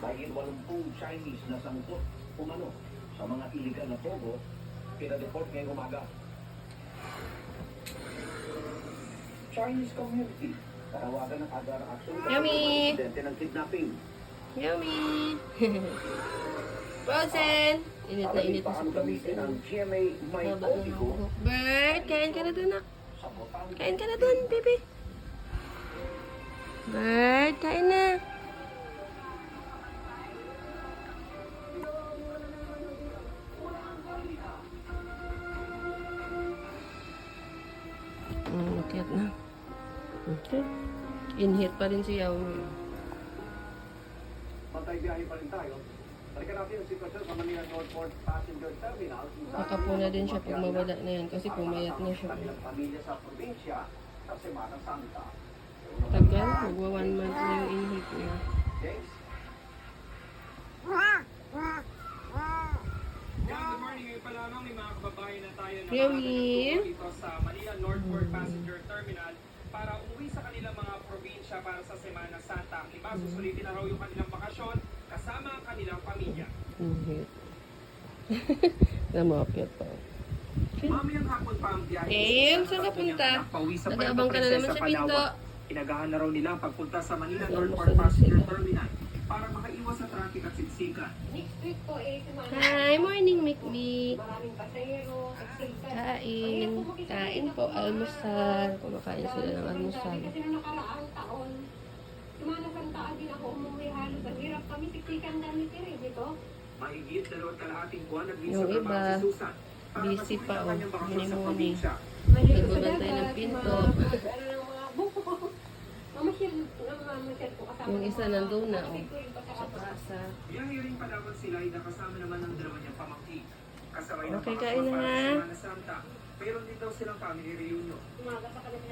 Dahil 80 Chinese na sangkot umano sa mga iligal na pogo, pinadeport ngayong umaga. Chinese community, tarawagan ng agarang aksyon sa Yummy! mga insidente ng kidnapping. Yummy! Frozen! Init na init na sa Paano gamitin ang frozen. GMA May Haba ng Otico buhok. Bird, kain ka na dun, nak. sa Botanical Kain ka na dun, baby. Bird, kain na. Cute na. Okay. In-hit pa rin si Yao. Pantay-biyahe pa rin tayo. Balikan natin ang sitwasyon sa Manila Northport Passenger Terminal. Nakapuna din siya pag mawala na yan kasi pumayat na siya. Kanilang pamilya sa probinsya sa Semana Santa. Tagal, magwa 1 month na yung in-hit niya. James? Good morning, ngayon pa lamang may mga kababayan na tayo na Yummy. dito sa Manila Northport Passenger Terminal para umuwi sa kanilang mga probinsya para sa Semana Santa. Iba, susulitin na raw yung kanilang bakasyon kasama ang kanilang pamilya. In-hit. Namapit pa. Mamayang hapon pa ang biyahe. Eh, saan ka punta? Pauwi sa Nag-aabang ka na naman sa pinto. Inagahan na raw nila ang pagpunta sa Manila Almost Northport na Passenger sila. Terminal para makaiwas sa traffic at siksikan. Next week po kumana. Hi, morning, Mikmik. Maraming pasahero, siksikan. Kain. Kain po, almusal. Kumakain sila ng almusal. Kasi nung nakaraang taon, sumanang taon din ako umuwi halos. Ang hirap kami, siksikan dami rin dito. Mahigit 2 buwan Yung nag-visa iba, trabaho si Susan para busy masulit pa, ang kanyang oh. bakasyon sa Muni-muni. probinsya. Nagbabantay ng pinto. Ano ng mga buko. Mamasyal po kasama. Yung isa nandun na, oh. Sa Sa plaza. Biyahe rin Palawan sila ay nakasama naman ng dalawa niyang pamangkin. Kasabay ng Okay, bakasyon kain na para nga. sa Semana Santa. Mayroon din daw silang family reunion. umaga sa kanila